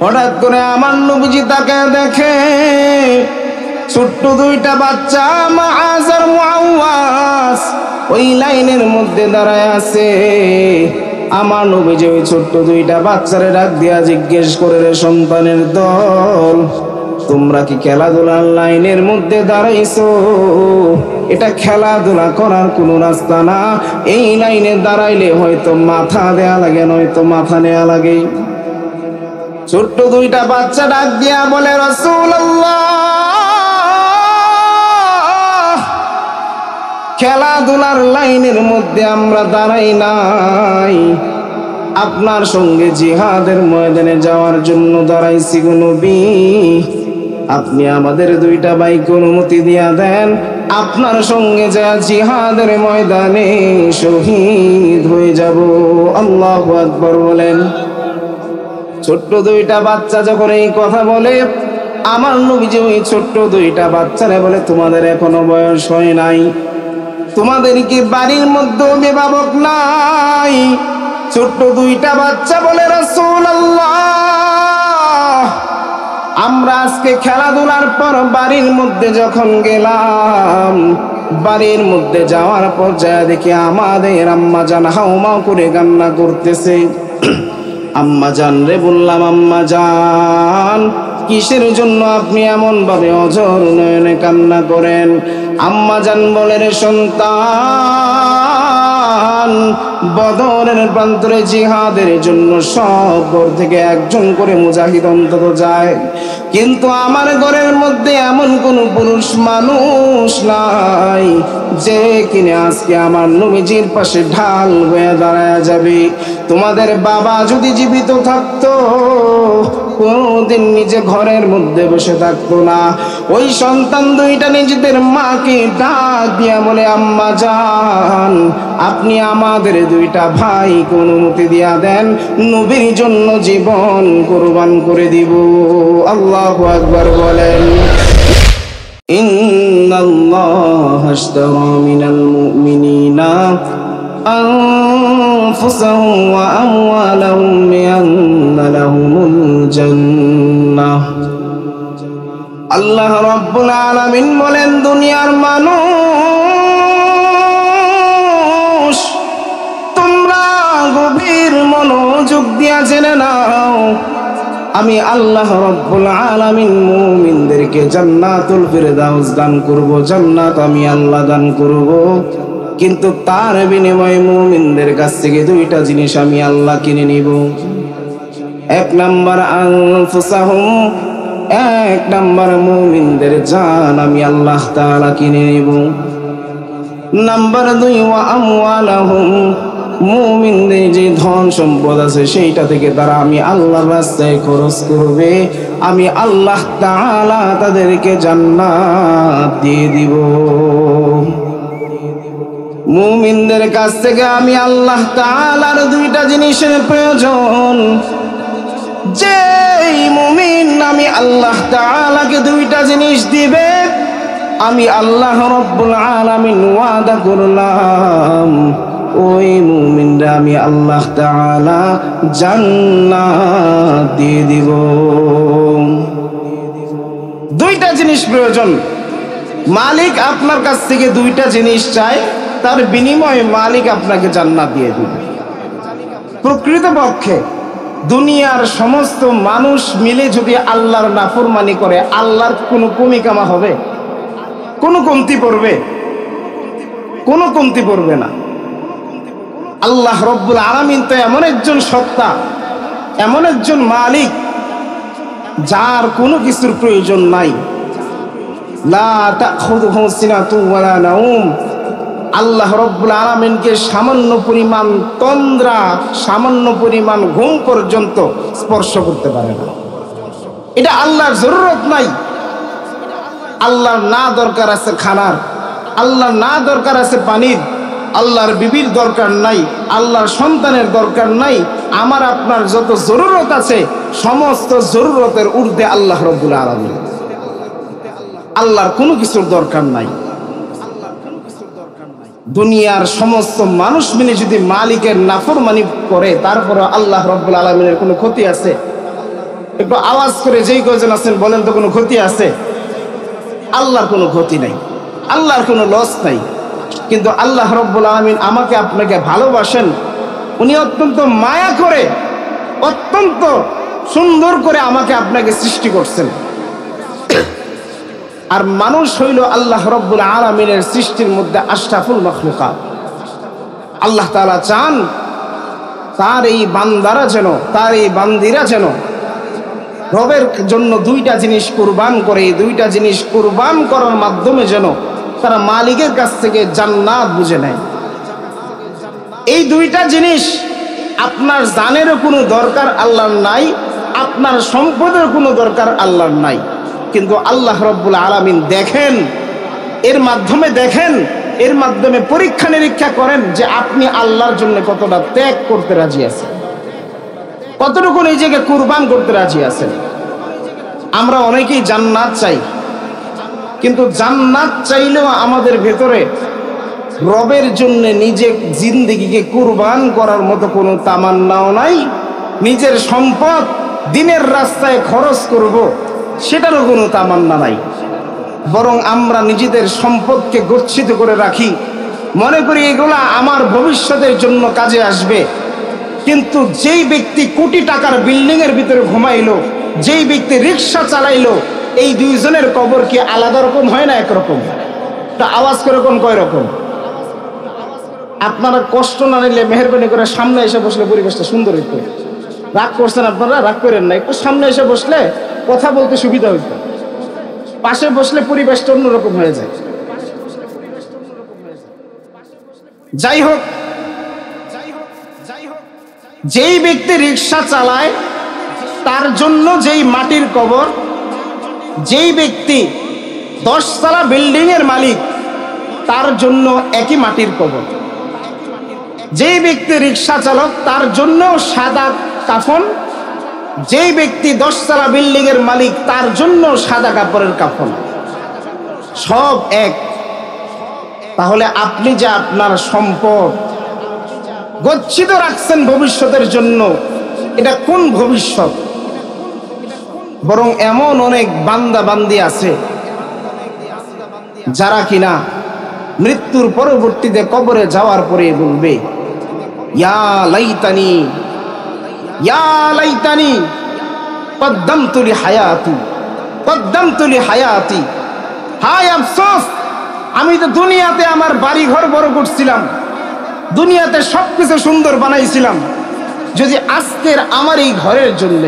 হঠাৎ করে আমার নবীজি তাকে দেখে ছোট্ট দুইটা বাচ্চা মাআজ আর মুআওয়াজ ওই লাইনের মধ্যে দাঁড়ায় আছে। আমার নবীজি ওই ছোট্ট দুইটা বাচ্চারে ডাক দিয়া জিজ্ঞেস করে, রে সন্তানের দল, তোমরা কি খেলাধুলার লাইনের মধ্যে দাঁড়াইছো? এটা খেলাধুলা করার কোনো রাস্তা না। এই লাইনে দাঁড়াইলে হয়তো মাথা দেয়া লাগে, নয়তো মাথা নেয়া লাগে। ছোট্ট দুইটা বাচ্চা ডাক দিয়া বলে, রাসূলুল্লাহ, খেলাধুলার লাইনের মধ্যে আমরা দাঁড়াই নাই, আপনার সঙ্গে জিহাদের ময়দানে যাওয়ার জন্য দাঁড়াইছি গো নবী। আপনি আমাদের দুইটা ভাইকে অনুমতি দিয়া দেন, আপনার সঙ্গে যা জিহাদের ময়দানে শহীদ হয়ে যাব। আল্লাহু আকবার বলেন। ছোট্ট দুইটা বাচ্চা যখন এই কথা বলে, আমার নবীজি ওই ছোট্ট দুইটা বাচ্চারে বলে, তোমাদের এখনো বয়স হয় নাই, তোমাদের কি বাড়ির মধ্যে অভিভাবক নাই? ছোট্ট দুইটা বাচ্চা বলে, রাসূলুল্লাহ, আমরা আজকে খেলাধুলার পর বাড়ির মধ্যে যখন গেলাম, বাড়ির মধ্যে যাওয়ার পর যা দেখি আমাদের আম্মা জান হাউমাউ করে কান্না করতেছে। আম্মা জান রে বললাম, আম্মা জান, কিসের জন্য আপনি এমন ভাবে অঝর নয়নে কান্না করেন? আম্মা জান বলে, রে সন্তান, বদরের প্রান্তরে জিহাদের জন্য সব ঘর থেকে একজন করে মুজাহিদ অন্তত যায়, কিন্তু আমার ঘরের মধ্যে এমন কোন পুরুষ মানুষ নাই যে কিনে আজকে আমার নবীজির পাশে ঢাল হয়ে দাঁড়ায় যাবে। তোমাদের বাবা যদি জীবিত থাকতো, কোনদিন নিজে ঘরের মধ্যে বসে থাকতো না। ওই সন্তান দুইটা নিজেদের মাকে ডাক দিয়া বলে, আম্মা জান, আপনি আমাদের দুইটা ভাইকে অনুমতি দিয়া দেন, নবীর জন্য জীবন কুরবান করে দিব। আল্লাহু আকবার বলেন। ইন্নাল্লাহা আশতারা মিনাল মুমিনিনা আনফুসাহুম ওয়া আমওয়ালাহুম বিআন্না লাহুমুল জান্নাহ। আল্লাহ রাব্বুল আলামিন বলেন, দুনিয়ার মানুষ, তোমরা গভীর মনোযোগ দিয়া জেনে নাও, আমি আল্লাহ রাব্বুল আলামিন মুমিনদেরকে জান্নাতুল ফিরদাউস দান করব। জান্নাত আমি আল্লাহ দান করব, কিন্তু তার বিনিময়ে মুমিনদের কাছ থেকে দুইটা জিনিস আমি আল্লাহ কিনে নিব। এক নাম্বার আনফুসাহুম, এক নাম্বার মুমিনদের জান আমি আল্লাহ তাআলা কিনে নিব। নাম্বার দুই, ওয়া আমওয়ালাহুম, মুমিনদের যে ধন সম্পদ আছে সেইটা থেকে তারা আমি আল্লাহর রাস্তায় খরচ করবে, আমি আল্লাহ তাআলা তাদেরকে জান্নাত দিয়ে দিব। মুমিনদের কাছ থেকে আমি আল্লাহ তাআলার দুইটা জিনিসের প্রয়োজন। যেই মুমিন আমি আল্লাহ তাআলাকে দুইটা জিনিস দিবে, আমি আল্লাহ রাব্বুল আলামিন ওয়াদা করলাম, ওই মুমিনরা আমি আল্লাহ তাআলা জান্নাত দিয়ে দিব। দুইটা জিনিস প্রয়োজন। মালিক আপনার কাছ থেকে দুইটা জিনিস চায়, তার বিনিময়ে মালিক আপনাকে জান্নাত দিয়ে দিবে। প্রকৃতপক্ষে দুনিয়ার সমস্ত মানুষ মিলে যদি আল্লাহর নাফরমানি করে, আল্লাহর কোনো কমি কামা হবে? কোনো কমতি পড়বে? কোনো কমতি পড়বে না। আল্লাহ রব্বুল আলামিন তো এমন একজন সত্তা, এমন একজন মালিক যার কোনো কিছুর প্রয়োজন নাই। লা তাখুযুহু সিনাতুন ওয়ালা নাওম। আল্লাহ রব্বুল আলামিনকে সামান্য পরিমাণ তন্দ্রা, সামান্য পরিমাণ ঘুম পর্যন্ত স্পর্শ করতে পারে না। এটা আল্লাহর জরুরত নাই। আল্লাহর না দরকার আছে খানার, আল্লাহর না দরকার আছে পানির, আল্লাহর বিবির দরকার নাই, আল্লাহর সন্তানের দরকার নাই। আমার আপনার যত জরুরত আছে, সমস্ত জরুরতের ঊর্ধ্বে আল্লাহ রব্বুল আলামিন। আল্লাহর কোনো কিছুর দরকার নাই। দুনিয়ার সমস্ত মানুষ মিলে যদি মালিকের নাফরমানি করে, তারপরে আল্লাহ রব্বুল আলামিনের কোনো ক্ষতি আছে? একটু আওয়াজ করে যেই কয়জন আছেন বলেন তো কোনো ক্ষতি আছে? আল্লাহর কোনো ক্ষতি নাই, আল্লাহর কোনো লস নাই। কিন্তু আল্লাহ রাব্বুল আলামিন আমাকে আপনাকে ভালোবাসেন, উনি অত্যন্ত মায়া করে অত্যন্ত সুন্দর করে আমাকে আপনাকে সৃষ্টি করছেন। আর মানুষ হইল আল্লাহ রাব্বুল আলামিনের সৃষ্টির মধ্যে আশরাফুল মাখলুকাত। আল্লাহ তাআলা চান তার এই বান্দারা যেন, তার এই বান্দিরা যেন রবের জন্য দুইটা জিনিস কুরবান করে। এই দুইটা জিনিস কুরবান করার মাধ্যমে যেন তারা মালিকের কাছ থেকে জান্নাত বুঝে নেয়। এই দুইটা জিনিস, আপনার জানেরও কোনো দরকার আল্লাহর নাই, আপনার সম্পদের কোনো দরকার আল্লাহর নাই, কিন্তু আল্লাহ রাব্বুল আলামিন দেখেন, এর মাধ্যমে দেখেন, এর মাধ্যমে পরীক্ষা নিরীক্ষা করেন যে আপনি আল্লাহর জন্য কতটা ত্যাগ করতে রাজি আছেন, কতটুকু নিজেকে কুরবান করতে রাজি আছেন। আমরা অনেকেই জান্নাত চাই, কিন্তু জান্নাত চাইলেও আমাদের ভেতরে রবের জন্য নিজের জিন্দেগিকে কুরবান করার মতো কোনো তামান্নাও নাই। নিজের সম্পদ দিনের রাস্তায় খরচ করব, সেটারও কোনো তামান্না নাই। বরং আমরা নিজেদের সম্পদকে গচ্ছিত করে রাখি, মনে করি এগুলা আমার ভবিষ্যতের জন্য কাজে আসবে। কিন্তু যেই ব্যক্তি কোটি টাকার বিল্ডিং এর ভিতরে ঘুমাইলো, যেই ব্যক্তি রিক্সা চালাইলো, এই দুইজনের কবর কি আলাদা রকম হয় না একরকম? তা আওয়াজ করে কোন কয় রকম? আপনারা কষ্ট না নিলে মেহেরবানি করে সামনে এসে বসলে পরিবেশটা সুন্দর হইতো। রাগ করছেন আপনারা, রাগ করেন না, একটু সামনে এসে বসলে কথা বলতে সুবিধা হইতো। পাশে বসলে পরিবেশটা অন্যরকম হয়ে যায়। যাই হোক, যেই ব্যক্তি রিক্সা চালায় তার জন্য যেই মাটির কবর, যেই ব্যক্তি 10 তলা বিল্ডিং এর মালিক তার জন্য একই মাটির কবর। যেই ব্যক্তি রিক্সা চালক তার জন্য সাদা কাফন, যেই ব্যক্তি 10 তলা বিল্ডিং এর মালিক তার জন্য সাদা কাপড়ের কাফন, সব এক। তাহলে আপনি যে আপনার সম্পদ গচ্ছিত রাখছেন ভবিষ্যতের জন্য, এটা কোন ভবিষ্যৎ? বরং এমন অনেক বান্দা বান্দি আছে যারা কিনা মৃত্যুর পরবর্তীতে কবরে যাওয়ার পরে বলবে, ইয়া লাইতানি, ইয়া লাইতানি কদ্দামতু লি হায়াতি, কদ্দামতু লি হায়াতি। হায় আফসোস, আমি তো দুনিয়াতে আমার বাড়ি ঘর বড় করছিলাম, দুনিয়াতে সবকিছু সুন্দর বানাইছিলাম। যদি আজকের আমার এই ঘরের জন্য,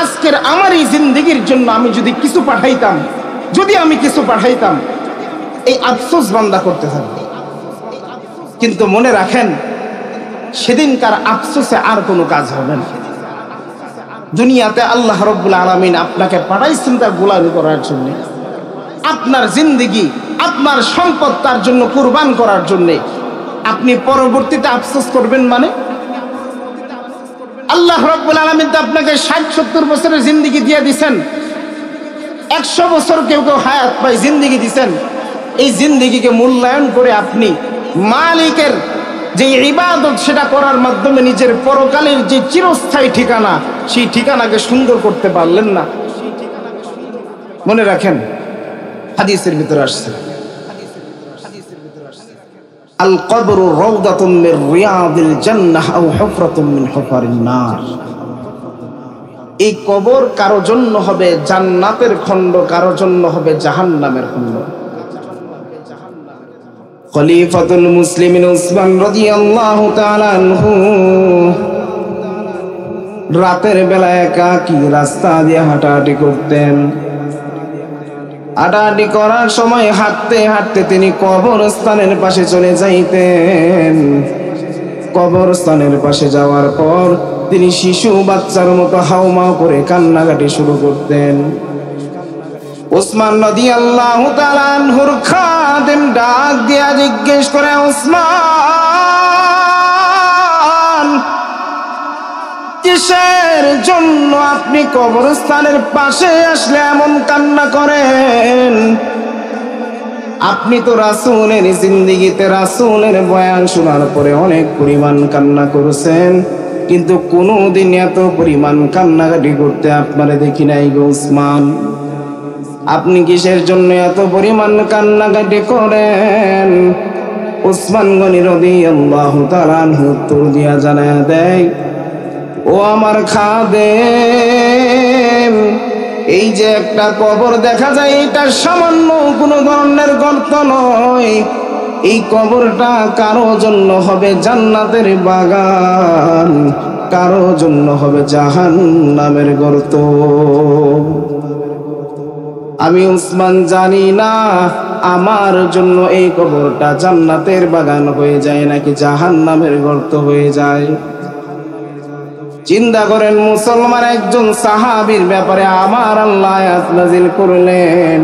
আজকের আমার এই জিন্দেগির জন্য আমি যদি কিছু পাঠাইতাম, যদি আমি কিছু পাঠাইতাম, এই আফসোস বান্দা করতে থাকবে। কিন্তু মনে রাখেন, সেদিনকার আফসোসে আর কোনো কাজ হবে না। দুনিয়াতে আল্লাহ রাব্বুল আলামিন আপনাকে পাঠাইছেন তার গোলামি করার জন্য, আপনার জিন্দেগি, আপনার সম্পদ তার জন্য কুরবান করার জন্য। আপনি পরবর্তীতে আফসোস করবেন মানে? আল্লাহ রাব্বুল আলামিন তো আপনাকে 60-70 বছরের জিন্দেগি দিয়ে দিয়েছেন, 100 বছর কেউ কেউ হায়াত পায় জিন্দেগি দিয়েছেন। এই জিন্দেগিকে মূল্যায়ন করে আপনি মালিকের যে ইবাদত সেটা করার মাধ্যমে নিজের পরকালের যে চিরস্থায়ী ঠিকানা, সেই ঠিকানাকে সুন্দর করতে পারলেন না। মনে রাখেন, হাদিসের ভিতরে আসছে, আল কবরু রাউদাতুম মির রিয়াদিল জান্নাহ আও হুফরাতুম মিন হুফারিন নার। এই কবর কারো জন্য হবে জান্নাতের খণ্ড, কারো জন্য হবে জাহান্নামের খণ্ড। খলিফাতুল মুসলিমিন উসমান রাদিয়াল্লাহু তাআলা আনহু রাতের বেলা একাকী রাস্তা দিয়ে হাঁটাহাঁটি করতেন। হাঁটাহাঁটি করার সময় হাঁটতে হাঁটতে তিনি কবরস্থানের পাশে চলে যাইতেন। কবরস্থানের পাশে যাওয়ার পর তিনি শিশু বাচ্চার মতো হাউমাউ করে কান্নাকাটি শুরু করতেন। উসমান রাদিয়াল্লাহু তাআলা আনহুর খাদেম ডাক দিয়া জিজ্ঞেস করে, উসমান, কিসের জন্য আপনি কবরস্থানের পাশে আসলে এমন কান্না করেন? আপনি তো রাসূলের জিন্দেগিতে রাসূলের বয়ান শোনার পরে অনেক পরিমাণ কান্না করেছেন, কিন্তু কোনোদিন এত পরিমাণ কান্নাকাটি করতে আপনারে দেখি নাই গো উসমান। আপনি কিসের জন্য এত পরিমাণ কান্নাকাটি করেন? উসমান গনি রাদিয়াল্লাহু তাআলা আনহু উত্তর দিয়া জানায়া দেয়, ও আমার খাদেম, এই যে একটা কবর দেখা যায়, এটা সামান্য কোনো ধরনের গর্ত নয়। এই কবরটা কারো জন্য হবে জান্নাতের বাগান, কারো জন্য হবে জাহান্নামের গর্ত। আমি উসমান জানি না আমার জন্য এই কবরটা জান্নাতের বাগান হয়ে যায় নাকি জাহান্নামের গর্ত হয়ে যায়। চিন্তা করেন, মুসলমান একজন সাহাবীর ব্যাপারে আমার আল্লাহ আয়াত নাযিল করলেন,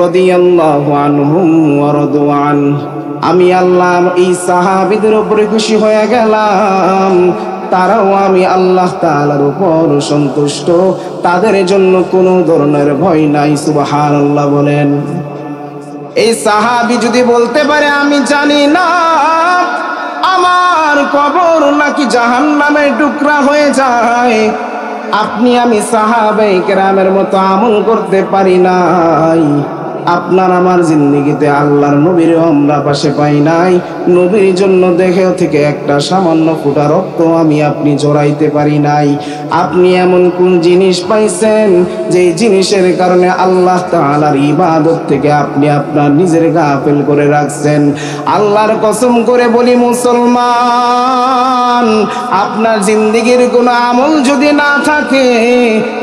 রাদিয়াল্লাহু আনহুম ওয়া রাদু আন। আমি আল্লাহ এই সাহাবীদের উপরে খুশি হয়ে গেলাম, তারাও আমি আল্লাহ তাআলার উপর সন্তুষ্ট, তাদের জন্য কোনো ধরনের ভয় নাই। সুবহানাল্লাহ বলেন। এই সাহাবী যদি বলতে পারে আমি জানি না আমার কবর নাকি জাহান্নামের টুকরা হয়ে যায়, আপনি আমি সাহাবায়ে কেরামের মতো আমল করতে পারি নাই, আপনার আমার জিন্দেগিতে আল্লাহর নবীর আমরা পাশে পাই নাই, নবীর জন্য দেহেও থেকে একটা সামান্য ফোঁটা রক্ত আমি আপনি জড়াইতে পারি নাই। আপনি এমন কোন জিনিস পাইছেন যে জিনিসের কারণে আল্লাহ তাআলার ইবাদত থেকে আপনি আপনার নিজের গাফিল করে রাখছেন? আল্লাহর কসম করে বলি মুসলমান, আপনার জিন্দেগির কোনো আমল যদি না থাকে,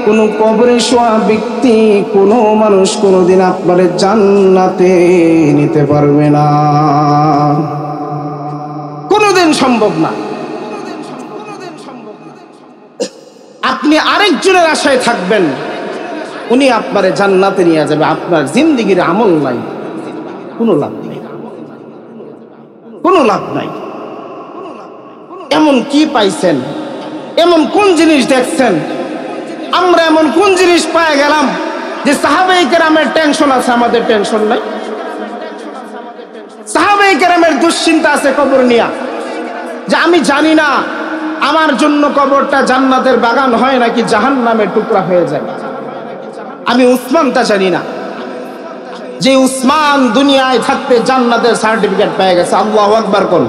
কোনো কবরে শোয়া ব্যক্তি, কোনো মানুষ কোনোদিন আপনার জান্নাতে নিতে পারবে না, কোনোদিন সম্ভব না। আপনি আরেকজনের আশায় থাকবেন, উনি আপনারে জান্নাতে নিয়ে যাবে, আপনার জিন্দেগির আমল নাই, কোনো লাভ নাই, কোনো লাভ নাই। এমন কি পাইছেন? এমন কোন জিনিস দেখছেন? আমরা এমন কোন জিনিস পেয়ে গেলাম যে সাহাবায়ে কেরামের টেনশন আছে, আমাদের টেনশন নাই? সাহাবায়ে কেরামের দুশ্চিন্তা আছে কবর নিয়া, যে আমি জানি না আমার জন্য কবরটা জান্নাতের বাগান হয় নাকি জাহান্নামের টুকরা হয়ে যায়। আমি উসমানটা জানি না, যে উসমান দুনিয়ায় থাকতে জান্নাতের সার্টিফিকেট পেয়ে গেছে। আল্লাহু আকবার কোন?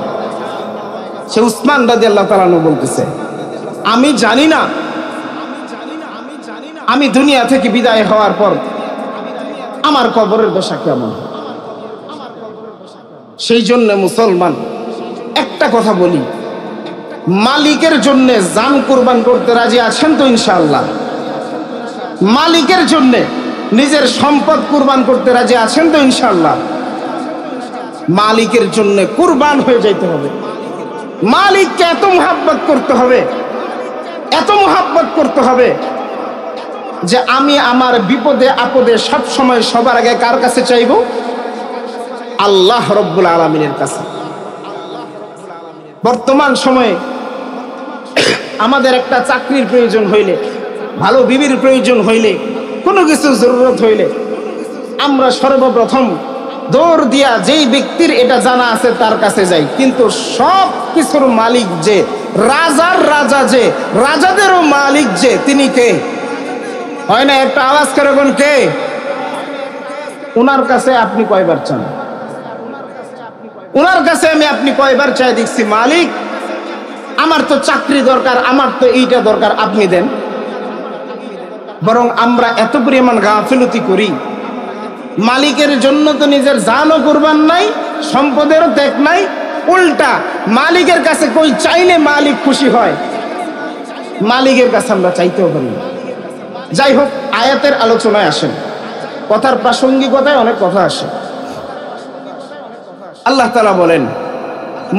সে উসমান রাদিয়াল্লাহু তাআলা আনহু বলতেছে, আমি জানি না আমি দুনিয়া থেকে বিদায় হওয়ার পর আমার কবরের দশা কেমন। সেই জন্য মুসলমান একটা কথা বলি, মালিকের জন্য জান কুরবান করতে রাজি আছেন তো? ইনশাআল্লাহ। মালিকের জন্য নিজের সম্পদ কুরবান করতে রাজি আছেন তো? ইনশাআল্লাহ। মালিকের জন্য কুরবান হয়ে যাইতে হবে। মালিককে এত মুহাব্বত করতে হবে, এত মুহাব্বত করতে হবে যে আমি আমার বিপদে আপদে সব সময় সবার আগে কার কাছে চাইব? আল্লাহ রব্বুল আলামিনের কাছে। বর্তমান সময়ে আমাদের একটা চাকরির প্রয়োজন হইলে, ভালো বিবির প্রয়োজন হইলে, কোনো কিছু জরুরত হইলে আমরা সর্বপ্রথম দৌড় দিয়া যেই ব্যক্তির এটা জানা আছে তার কাছে যাই। কিন্তু সব কিছুর মালিক যে, রাজার রাজা যে, রাজাদেরও মালিক যে, তিনি কে? হয় না? একটা আওয়াজ করে কোন কে? উনার কাছে আপনি কয়বার চান? উনার কাছে আপনি কয়বার চাই দেখছি, মালিক আমার তো চাকরি দরকার, আমার তো এইটা দরকার, আপনি দেন। বরং আমরা এত পরিমাণ গাফিলতি করি, মালিকের জন্য তো নিজের জানও কুরবান নাই, সম্পদেরও ত্যাগ নাই, উল্টা মালিকের কাছে কই চাইলে মালিক খুশি হয়, মালিকের কাছে আমরা চাইতেও পারি না। যাই হোক, আয়াতের আলোচনায় আসেন। কথার প্রাসঙ্গিকতায় অনেক কথা আসে। আল্লাহ তাআলা বলেন,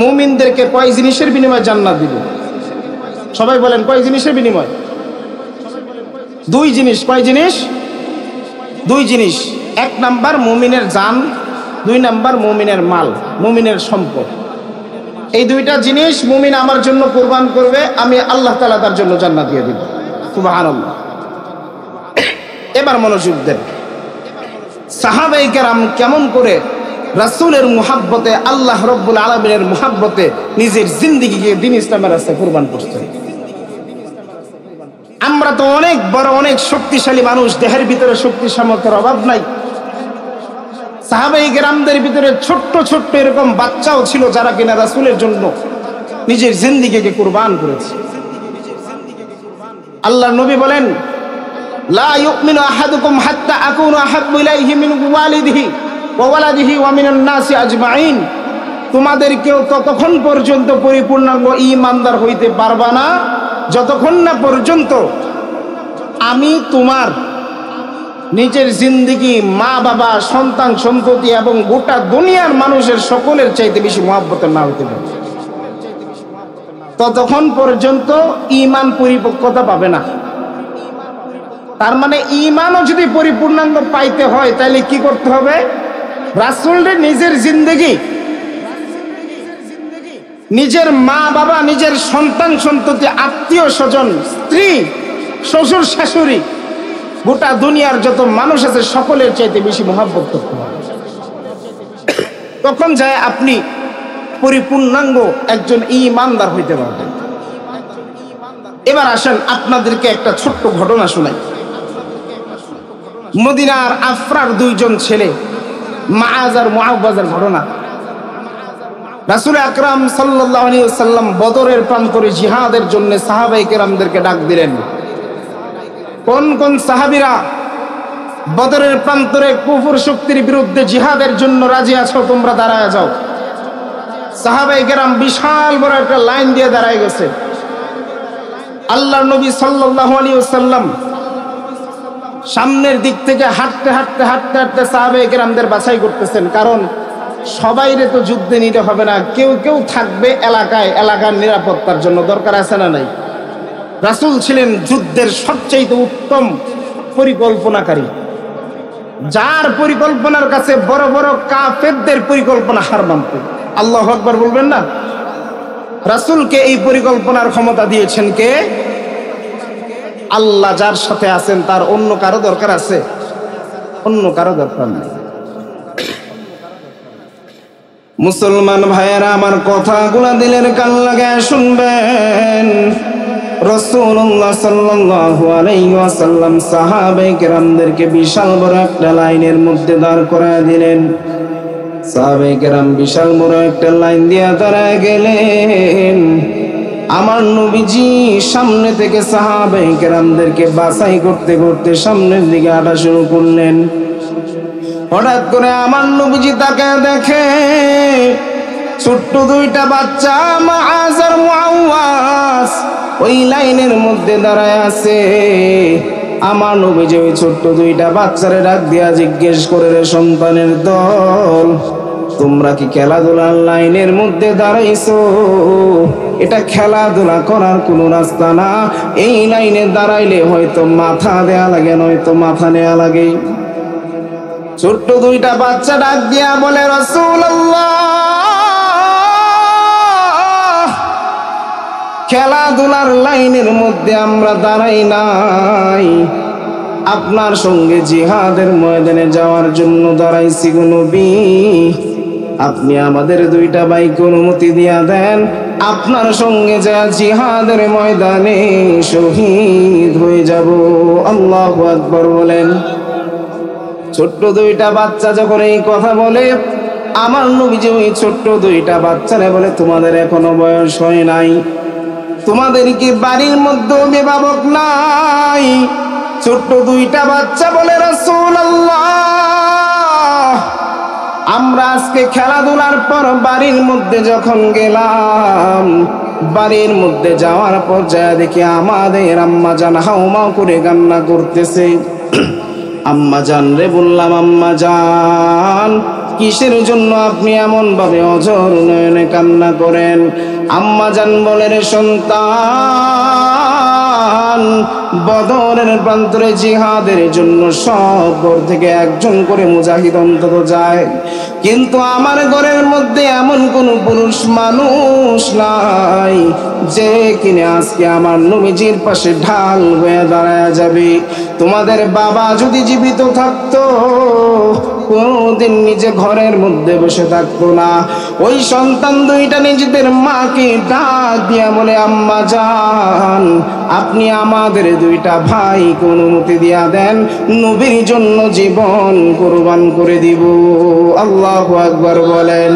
মুমিনদেরকে কয় জিনিসের বিনিময়ে জান্নাত দিব? সবাই বলেন, কয় জিনিসের বিনিময়? দুই জিনিস। কয় জিনিস? দুই জিনিস। এক নাম্বার মুমিনের জান, দুই নাম্বার মুমিনের মাল, মুমিনের সম্পদ। এই দুইটা জিনিস মুমিন আমার জন্য কুরবান করবে, আমি আল্লাহ তাআলা তার জন্য জান্নাত দিয়ে দিব। সুবহানাল্লাহ। এবার মনোযোগ দেন, সাহাবায়ে কেরাম কেমন করে রাসূলের মুহাব্বতে, আল্লাহ রাব্বুল আলামিনের মুহাব্বতে নিজের জিন্দেগিকে দ্বীন ইসলামের রাস্তায় কুরবান করছেন। আমরা তো অনেক বড়, অনেক শক্তিশালী মানুষ, দেহের ভিতরে শক্তি সামর্থ্যের অভাব নাই। সাহাবায়ে কেরামদের ভিতরে ছোট্ট ছোট্ট এরকম বাচ্চাও ছিল যারা কিনা রাসূলের জন্য নিজের জিন্দেগিকে কুরবান করেছে। আল্লাহর নবী বলেন, লা ইউমিনু আহাদুকুম হাত্তা আকুনু আহাব্বু ইলাইহি মিন ওয়ালিদিহি ওয়া ওয়ালাদিহি ওয়া মিনান নাসি আজমাইন। তোমাদের কেউ ততক্ষণ পর্যন্ত পরিপূর্ণাঙ্গ ঈমানদার হইতে পারবা না যতক্ষণ না পর্যন্ত আমি তোমার নিজের জিন্দেগি, মা বাবা, সন্তান সন্ততি এবং গোটা দুনিয়ার মানুষের সকলের চাইতে বেশি মহব্বতের না হইতে পারে, ততক্ষণ পর্যন্ত ঈমান পরিপক্কতা পাবে না। তার মানে ঈমানও যদি পরিপূর্ণাঙ্গ পাইতে হয় তাহলে কি করতে হবে? রাসূলের নিজের জিন্দেগি, নিজের মা বাবা, নিজের সন্তান সন্ততি, আত্মীয় স্বজন, স্ত্রী, শ্বশুর শাশুড়ি, গোটা দুনিয়ার যত মানুষ আছে সকলের চাইতে বেশি মহব্বত করতে হবে। তখন যায় আপনি পরিপূর্ণাঙ্গ একজন ঈমানদার হইতে পারবেন। এবার আসেন আপনাদেরকে একটা ছোট্ট ঘটনা শোনাই। মদিনার আফরার দুইজন ছেলে মাআজ আর মুআওয়াজের ঘটনা। রাসূল আকরাম সাল্লাল্লাহু আলাইহি ওয়াসাল্লাম বদরের প্রান্তরে জিহাদের জন্য সাহাবায়ে কেরামদেরকে ডাক দিলেন। কোন কোন সাহাবীরা বদরের প্রান্তরে কুফর শক্তির বিরুদ্ধে জিহাদের জন্য রাজি আছো? তোমরা দাঁড়ায় যাও। সাহাবায়ে কেরাম বিশাল বড় একটা লাইন দিয়ে দাঁড়ায় গেছে। আল্লাহর নবী সাল্লাল্লাহু আলাইহি ওয়াসাল্লাম সামনের দিক থেকে হাঁটতে হাঁটতে হাঁটতে হাঁটতে সাহাবায়ে কেরামদের বাছাই করতেছেন, কারণ সবাইরে তো যুদ্ধে নিতে হবে না, কেউ কেউ থাকবে এলাকায়, এলাকার নিরাপত্তার জন্য। দরকার আছে না নাই? রাসূল ছিলেন যুদ্ধের সবচেয়ে উত্তম পরিকল্পনাকারী, যার পরিকল্পনার কাছে বড় বড় কাফেরদের পরিকল্পনা হার মানতো। আল্লাহু আকবার বলবেন না? রাসূলকে এই পরিকল্পনার ক্ষমতা দিয়েছেন কে? আল্লাহ। যার সাথে আছেন তার অন্য কারো দরকার আছে? অন্য কারো দরকার নেই। মুসলমান ভাইয়েরা, আমার কথাগুলা দিলের কান লাগায় শুনবেন। রাসূলুল্লাহ সাল্লাল্লাহু আলাইহি ওয়াসাল্লাম সাহাবায়ে কেরামদেরকে বিশাল বড় একটা লাইনের মধ্যে দাঁড় করায় দিলেন। সাহাবায়ে কেরাম বিশাল বড় একটা লাইন দিয়ে দাঁড়ায় গেলেন। আমার নবীজি সামনে থেকে সাহাবায়ে কেরামদেরকে বাছাই করতে করতে সামনের দিকে হাঁটা শুরু করলেন। হঠাৎ করে আমার নবীজি তাকায় দেখে ছোট্ট দুইটা বাচ্চা মাআজ আর মুআওয়াজ ওই লাইনের মধ্যে দাঁড়ায় আছে। আমার নবীজি ওই ছোট্ট দুইটা বাচ্চারে ডাক দিয়া জিজ্ঞেস করে, রে সন্তানের দল, তোমরা কি খেলাধুলার লাইনের মধ্যে দাঁড়াইছো? এটা খেলাধুলা করার কোন রাস্তা না। এই লাইনে দাঁড়াইলে হয়তো মাথা দেয়া লাগে, নয়তো মাথা নেয়া লাগে। ছোট্ট দুইটা বাচ্চা ডাক দিয়া বলে, রাসূলুল্লাহ, খেলাধুলার লাইনের মধ্যে আমরা দাঁড়াই নাই, আপনার সঙ্গে জিহাদের ময়দানে যাওয়ার জন্য দাঁড়াইছি গো নবী। আপনি আমাদের দুইটা ভাইকে অনুমতি দিয়া দেন, আপনার সঙ্গে যা জিহাদের ময়দানে শহীদ হয়ে যাব। আল্লাহু আকবার বলেন। ছোট্ট দুইটা বাচ্চা যখন এই কথা বলে, আমার নবীজি ওই ছোট্ট দুইটা বাচ্চারে বলে, তোমাদের এখনো বয়স হয় নাই, তোমাদের কি বাড়ির মধ্যে অভিভাবক নাই? ছোট্ট দুইটা বাচ্চা বলে, রাসূলুল্লাহ, আমরা আজকে খেলাধুলার পর বাড়ির মধ্যে যখন গেলাম, বাড়ির মধ্যে যাওয়ার পর যা দেখি আমাদের আম্মা জান হাউমাউ করে কান্না করতেছে। আম্মা জান রে বললাম, আম্মা জান, কিসের জন্য আপনি এমন ভাবে অঝর নয়নে কান্না করেন? আম্মা জান বলে, রে সন্তান, বদরের প্রান্তরে জিহাদের জন্য সব ঘর থেকে একজন করে মুজাহিদ অন্তত যায়, কিন্তু আমার ঘরের মধ্যে এমন কোন পুরুষ মানুষ নাই যে কিনে আজকে আমার নবীজির পাশে ঢাল হয়ে দাঁড়ায় যাবে। তোমাদের বাবা যদি জীবিত থাকতো কোনদিন নিজে ঘরের মধ্যে বসে থাকতো না। ওই সন্তান দুইটা নিজেদের মাকে ডাক দিয়া বলে, আম্মা জান, আপনি আমাদের দুইটা ভাইকে অনুমতি দিয়া দেন, নবীর জন্য জীবন কুরবান করে দিব। আল্লাহু আকবার বলেন।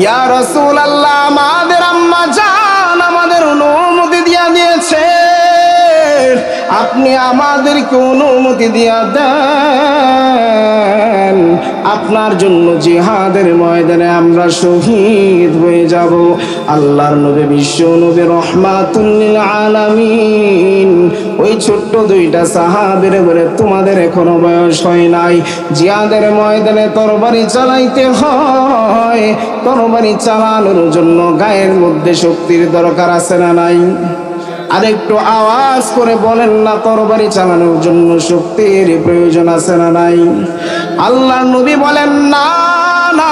ইয়া রাসূলুল্লাহ, আমাদের আম্মা জান আমাদের অনুমতি দিয়া দিয়েছে, আপনি আমাদেরকে অনুমতি দিয়া দেন, আপনার জন্য জিহাদের ময়দানে আমরা শহীদ হয়ে যাব। আল্লাহর নবী, বিশ্ব নবী রহমাতুল লিল আলামিন ওই ছোট্ট দুইটা সাহাবীর বলে, তোমাদের এখনো বয়স হয় নাই, জিহাদের ময়দানে তরবারি চালাইতে হয়, তরবারি চালানোর জন্য গায়ের মধ্যে শক্তির দরকার আছে না নাই? আর একটু আওয়াজ করে বলেন না, তরবারি চালানোর জন্য শক্তির প্রয়োজন আছে না নাই? আল্লাহ নবী বলেন, না না,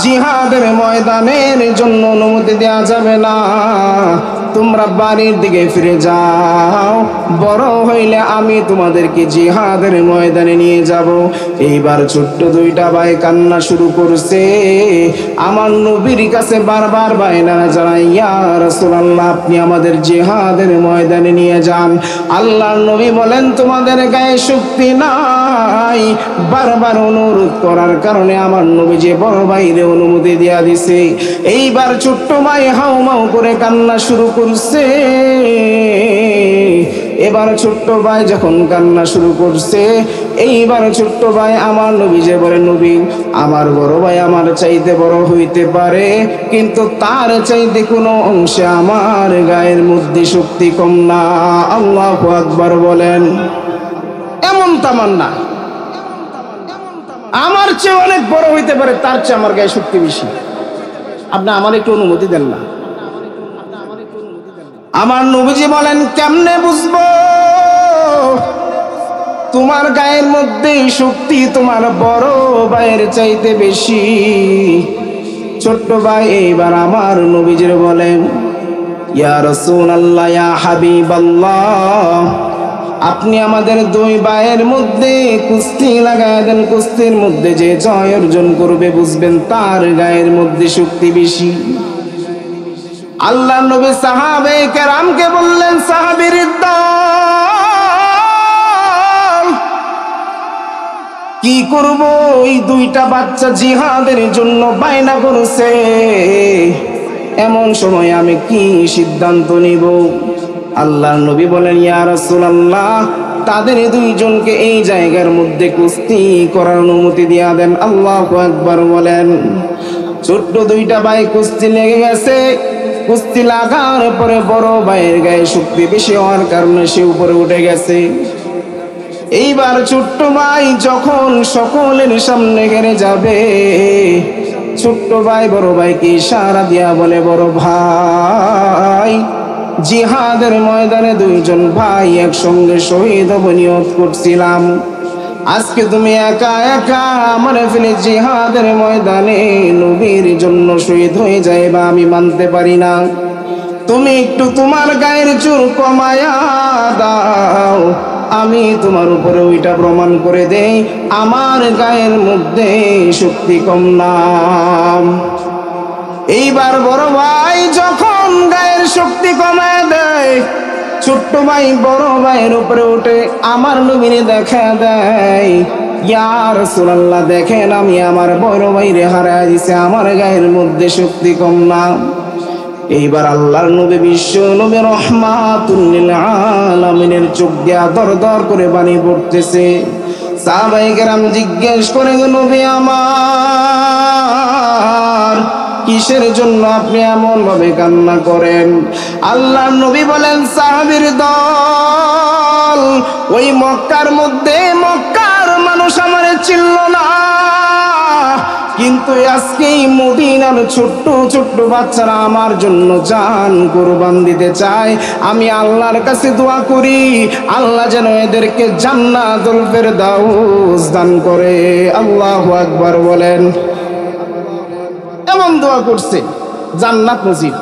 জিহাদের ময়দানের জন্য অনুমতি দেওয়া যাবে না, তোমরা বাড়ির দিকে ফিরে যাও, বড় হইলে আমি তোমাদেরকে জিহাদের ময়দানে নিয়ে যাব। এইবার ছোট্ট দুইটা ভাই কান্না শুরু করছে, আমার নবীর কাছে বারবার বায়না জানাই, ইয়া রাসূলুল্লাহ, আপনি আমাদের জিহাদের ময়দানে নিয়ে যান। আল্লাহর নবী বলেন, তোমাদের গায়ে শক্তি নাই। বারবার অনুরোধ করার কারণে আমার নবী যে বড় ভাইরে অনুমতি দিয়া দিছে। এইবার ছোট্ট ভাই হাউমাউ করে কান্না শুরু করছে। এবার ছোট্ট ভাই যখন কান্না শুরু করছে, এইবার ছোট্ট ভাই আমার নবী যে বলে, নবী, আমার বড় ভাই আমার চাইতে বড় হইতে পারে, কিন্তু তার চাইতে কোনো অংশে আমার গায়ের মধ্যে শক্তি কম না। আল্লাহু আকবার বলেন। এমন তামান্না, আমার চেয়ে অনেক বড় হইতে পারে, তার চেয়ে আমার গায়ে শক্তি বেশি, আপনি আমার একটু অনুমতি দেন না। আমার নবীজি বলেন, কেমনে বুঝবো তোমার গায়ের মধ্যে শক্তি তোমার বড় ভাইয়ের চাইতে বেশি? ছোট্ট ভাই এইবার আমার নবীজির বলেন, ইয়া রাসূলুল্লাহ, ইয়া হাবিবাল্লাহ, আপনি আমাদের দুই ভাইয়ের মধ্যে কুস্তি লাগায় দেন, কুস্তির মধ্যে যে জয় অর্জন করবে বুঝবেন তার গায়ের মধ্যে শক্তি বেশি। আল্লাহ নবী সাহাবে কেরামকে বললেন, সাহাবীর দল, কি করব? ওই দুইটা বাচ্চা জিহাদের জন্য বায়না করছে, এমন সময় আমি কি সিদ্ধান্ত নিব? আল্লাহর নবী বলেন, ইয়া রাসূলুল্লাহ, তাদের দুইজনকে এই জায়গার মধ্যে কুস্তি করার অনুমতি দিয়া দেন। আল্লাহু আকবার বলেন। ছোট্ট দুইটা ভাই কুস্তি লেগে গেছে। কুস্তি লাগার পরে বড় ভাইয়ের গায়ে শক্তি বেশি হওয়ার কারণে সে উপরে উঠে গেছে। এইবার ছোট্ট ভাই যখন সকলের সামনে ঘেরে যাবে, ছোট্ট ভাই বড় ভাইকে ইশারা দিয়া বলে, বড় ভাই, জিহাদের ময়দানে দুইজন ভাই একসঙ্গে শহীদ হব নিয়ত করছিলাম, আজকে তুমি একা একা আমার ফেলে জিহাদের ময়দানে নবীর জন্য শহীদ হয়ে যাইবা, আমি মানতে পারি না। তুমি একটু তোমার গায়ের চুল কমায়া দাও, আমি তোমার উপরে ওইটা প্রমাণ করে দেই আমার গায়ের মধ্যে শক্তি কম না। এইবার বড় ভাই যখন গায়ের শক্তি কমায় দেয়, ছোট্ট ভাই বড় ভাইয়ের উপরে উঠে আমার নবীরে দেখা দেয়, ইয়া রাসূলুল্লাহ, দেখেন আমি আমার বড় ভাইরে হারায় দিছি, আমার গায়ের মধ্যে শক্তি কম না। এইবার আল্লাহর নবী, বিশ্ব নবী রহমাতুল লিল আলামিনের চোখ দিয়া দর দর করে পানি পড়তেছে। সাহাবায়ে কেরাম জিজ্ঞেস করে, নবী আমার, কিসের জন্য আপনি এমন ভাবে কান্না করেন? আল্লাহর নবী বলেন, সাহাবীর দল, ওই মক্কার মধ্যে মক্কার মানুষ আমারে চিনল না, কিন্তু আজকে মদিনার ছোট্ট ছোট্ট বাচ্চারা আমার জন্য জান কুরবান দিতে চায়। আমি আল্লাহর কাছে দোয়া করি, আল্লাহ যেন এদেরকে জান্নাতুল ফেরদাউস দান করে। আল্লাহু আকবার বলেন। এমন দোয়া করছে, জান্নাত নসিব।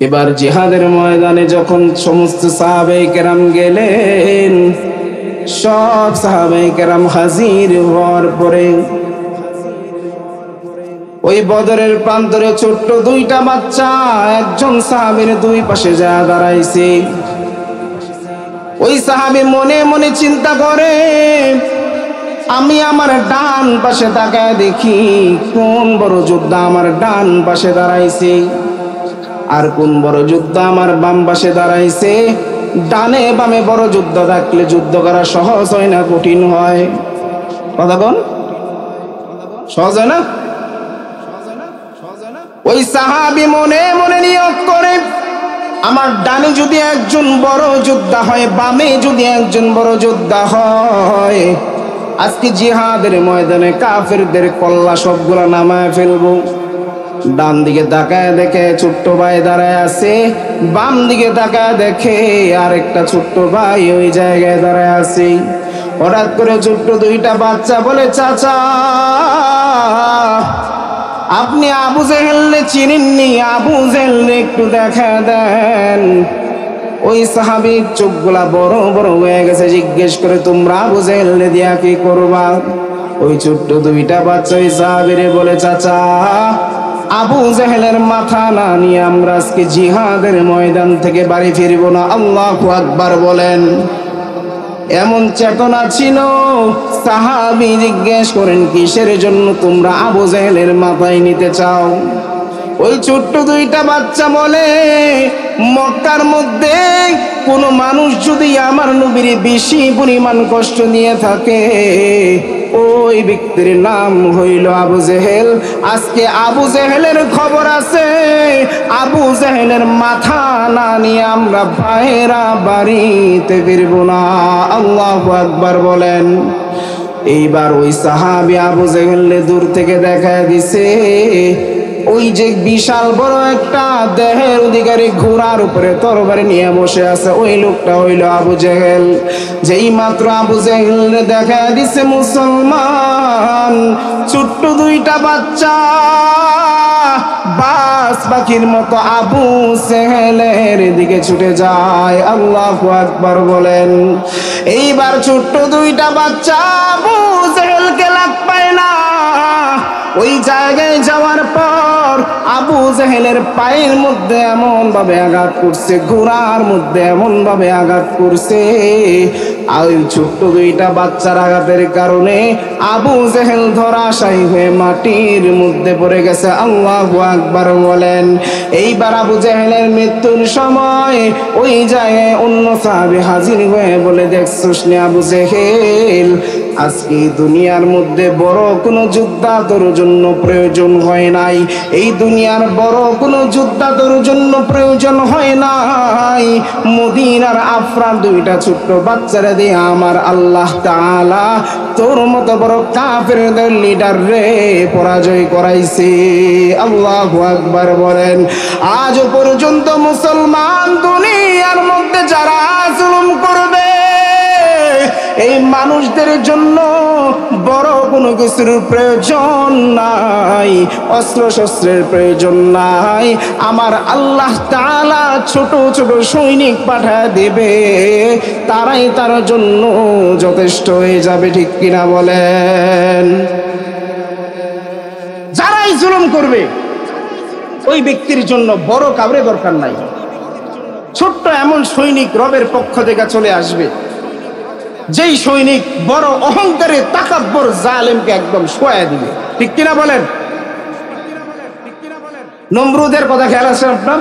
এবার জিহাদের ময়দানে যখন সমস্ত সাহাবায়ে কেরাম গেলেন, সব সাহাবায়ে কেরাম হাজির হওয়ার পরে ওই বদরের প্রান্তরে ছোট্ট দুইটা বাচ্চা একজন সাহাবীর দুই পাশে যা দাঁড়াইছে। ওই সাহাবী মনে মনে চিন্তা করে, আমি আমার ডান পাশে তাকায় দেখি কোন বড় যোদ্ধা আমার ডান পাশে দাঁড়াইছে, আর কোন বড় যোদ্ধা আমার বাম পাশে দাঁড়াইছে। ডানে বামে বড় যোদ্ধা থাকলে যুদ্ধ করা সহজ হয় না, কঠিন হয়? কথা বল, সহজ হয় না? ওই সাহাবী মনে মনে নিয়ত করে, আমার ডানে যদি একজন বড় যোদ্ধা হয়, বামে যদি একজন বড় যোদ্ধা হয়, আজকে জিহাদের ময়দানে কাফেরদের কল্লা সবগুলা নামায় ফেলবো। ডান দিকে তাকায় দেখে ছোট্ট ভাই দাঁড়ায় আছে, বাম দিকে তাকায় দেখে আরেকটা ছোট্ট ভাই ওই জায়গায় দাঁড়ায় আছে। হঠাৎ করে ছোট্ট দুইটা বাচ্চা বলে, চাচা আপনি আবু জেহেলকে চিনেননি? আবু জেহেলকে একটু দেখা দেন। ওই সাহাবীর চোখগুলা বড় বড় হয়ে গেছে, জিজ্ঞেস করে, তোমরা আবু জেহেলকে দিয়া কি করবা? ওই ছোট্ট দুইটা বাচ্চা ওই সাহাবীরে বলে, চাচা আবু জেহেলের মাথা না নিয়ে আমরা আজকে জিহাদের ময়দান থেকে বাড়ি ফিরবো না। আল্লাহু আকবার বলেন। এমন চেতনা ছিল। সাহাবী জিজ্ঞেস করেন, কিসের জন্য তোমরা আবু জেহেলের মাথায় নিতে চাও? ওই ছোট্ট দুইটা বাচ্চা বলে, মক্কার মধ্যে কোনো মানুষ যদি আমার নবীর বেশি পরিমাণ কষ্ট নিয়ে থাকে, ওই ব্যক্তির নাম হইল আবু জেহেল। আজকে আবু জেহেলের খবর আছে, আবু জেহেলের মাথা না নিয়ে আমরা ভাইরা বাড়িতে ফিরবো না। আল্লাহু আকবার বলেন। এইবার ওই সাহাবী আবু জেহেলকে দূর থেকে দেখা দিছে, ওই যে বিশাল বড় একটা দেহের অধিকারী ঘোড়ার উপরে তরবারি নিয়ে বসে আছে, ওই লোকটা হইল আবু জেহেল। যেই মাত্র আবু জেহেল দেখা দিছে মুসলমান, ছোট্ট দুইটা বাচ্চা বাস পাখির মতো আবু জেহেলের দিকে ছুটে যায়। আল্লাহু আকবার বলেন। এইবার ছোট্ট দুইটা বাচ্চা আবু জেহেলকে লাগ পায় না। ওই জায়গায় যাওয়ার পর আবু জেহেলের পায়ের মধ্যে এমন ভাবে আঘাত করছে, ঘোড়ার মধ্যে এমন ভাবে আঘাত করছে, আর ওই ছোট্ট দুইটা বাচ্চার আঘাতের কারণে আবু জেহেল ধরাশায়ী হয়ে মাটির মধ্যে পড়ে গেছে। আল্লাহু আকবার বলেন। এইবার আবু জেহেলের মৃত্যুর সময় ওই জায়গায় অন্য সাহাবী হাজির হয়ে বলে, দেখছস নি আবু জেহেল, আজকে দুনিয়ার মধ্যে বড় কোনো যোদ্ধা তোর জন্য প্রয়োজন হয় নাই। এই দুনিয়ার বড় কোনো যোদ্ধা তোর জন্য প্রয়োজন হয় নাই। মদিনার আফরান দুইটা ছোট্ট বাচ্চারা দিয়ে আমার আল্লাহ তাআলা তোর মতো বড় কাফেরদের লিডার রে পরাজয় করাইছে। আল্লাহু আকবার বলেন। আজ পর্যন্ত মুসলমান দুনিয়ার মধ্যে যারা জুলুম করবে, এই মানুষদের জন্য বড় কোনো কিছুর প্রয়োজন নাই, অস্ত্র শস্ত্রের প্রয়োজন নাই। আমার আল্লাহ তাআলা ছোট ছোট সৈনিক পাঠায় দেবে, তারাই তার জন্য যথেষ্ট হয়ে যাবে। ঠিক কিনা বলেন? যারাই জুলুম করবে ওই ব্যক্তির জন্য বড় কাউরে দরকার নাই। ছোট্ট এমন সৈনিক রবের পক্ষ থেকে চলে আসবে, যেই সৈনিক বড় অহংকারে তাকাব্বর জালেমকে একদম শোয়া দিবে। ঠিক কিনা বলেন? নমরুদের কথা খেয়াল আছে আপনার?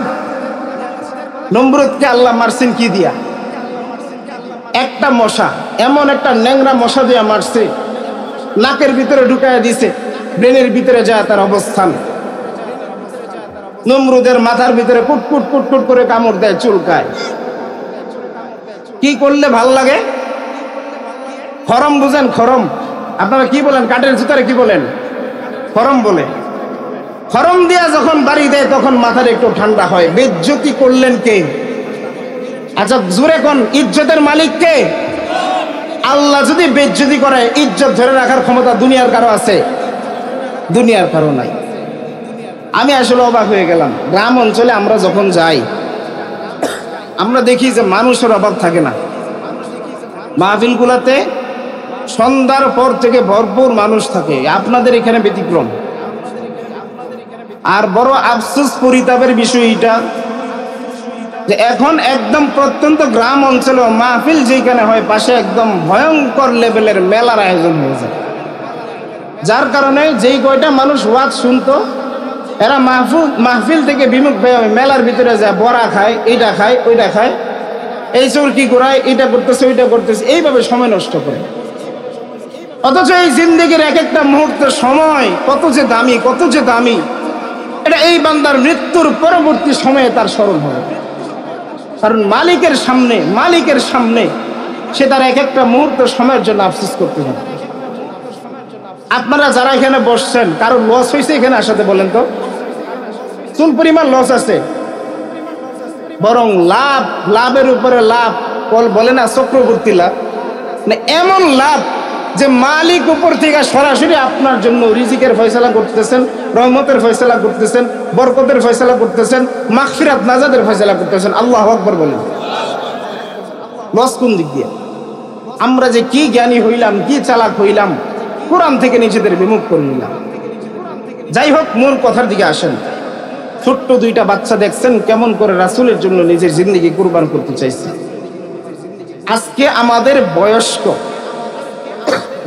নমরুদকে আল্লাহ মারছেন কি দিয়া? একটা মশা, এমন একটা ন্যাংরা মশা দিয়া মারছে, নাকের ভিতরে ঢুকাইয়া দিছে, ব্রেনের ভিতরে যায় তার অবস্থান। নমরুদের মাথার ভিতরে কুটকুট কুটকুট করে কামড় দেয়, চুলকায়। কি করলে ভাল লাগে? খরম বুঝেন? খরম আপনারা কি বলেন? কাঠের ভিতরে কি বলেন? খরম বলে। খরম দিয়া যখন বাড়ি দেয় তখন মাথার একটু ঠান্ডা হয়। বেজ্জতি করলেন কে? আচ্ছা জোরে কোন, ইজ্জতের মালিক কে? আল্লাহ যদি বেজ্জতি করে, ইজ্জত ধরে রাখার ক্ষমতা দুনিয়ার কারো আছে? দুনিয়ার কারো নাই। আমি আসলে অবাক হয়ে গেলাম। গ্রাম অঞ্চলে আমরা যখন যাই, আমরা দেখি যে মানুষের অভাব থাকে না। মাহফিলগুলোতে সন্ধ্যার পর থেকে ভরপুর মানুষ থাকে, আপনাদের এখানে ব্যতিক্রম। আর বড় আফসোস পরিতাপের বিষয় এটা যে এখন একদম প্রত্যন্ত গ্রাম অঞ্চলে মাহফিল যেখানে হয় পাশে একদম ভয়ঙ্কর লেভেলের মেলার আয়োজন হয়ে যায়, যার কারণে যেই কয়টা মানুষ ওয়াজ শুনতো এরা মাহফিল থেকে বিমুখ হয়ে মেলার ভিতরে যায়, বড়া খায়, এইটা খায়, ওইটা খায়, এই চোরকি করায়, এটা করতেছে, ওইটা করতেছে, এইভাবে সময় নষ্ট করে। অথচ এই জিন্দেগির এক একটা মুহূর্তের সময় কত যে দামি, কত যে দামি, এটা এই বান্দার মৃত্যুর পরবর্তী সময়ে তার স্মরণ হবে। কারণ মালিকের সামনে সে তার এক একটা মুহূর্তের সময়ের জন্য আফসোস করতে হবে। আপনারা যারা এখানে বসছেন কারো লস হয়েছে এখানে আসাতে বলেন তো? চুল পরিমাণ লস আছে, বরং লাভের উপরে লাভ, বলে না চক্রবর্তী লাভ, মানে এমন লাভ যে মালিক উপর থেকে সরাসরি আপনার জন্য রিজিকের ফয়সালা করতেছেন, রহমতের ফয়সালা করতেছেন, বরকতের ফয়সালা করতেছেন, মাগফিরাত নাজাতের ফয়সালা করতেছেন। আল্লাহু আকবার বলেন। লস কোন দিক দিয়ে? আমরা যে কি জ্ঞানী হইলাম, কি চালাক হইলাম, কোরআন থেকে নিজেদের বিমুখ করে নিলাম। যাই হোক, মূল কথার দিকে আসেন। ছোট্ট দুইটা বাচ্চা দেখছেন কেমন করে রাসূলের জন্য নিজের জিন্দেগি কুরবান করতে চাইছে। আজকে আমাদের বয়স্ক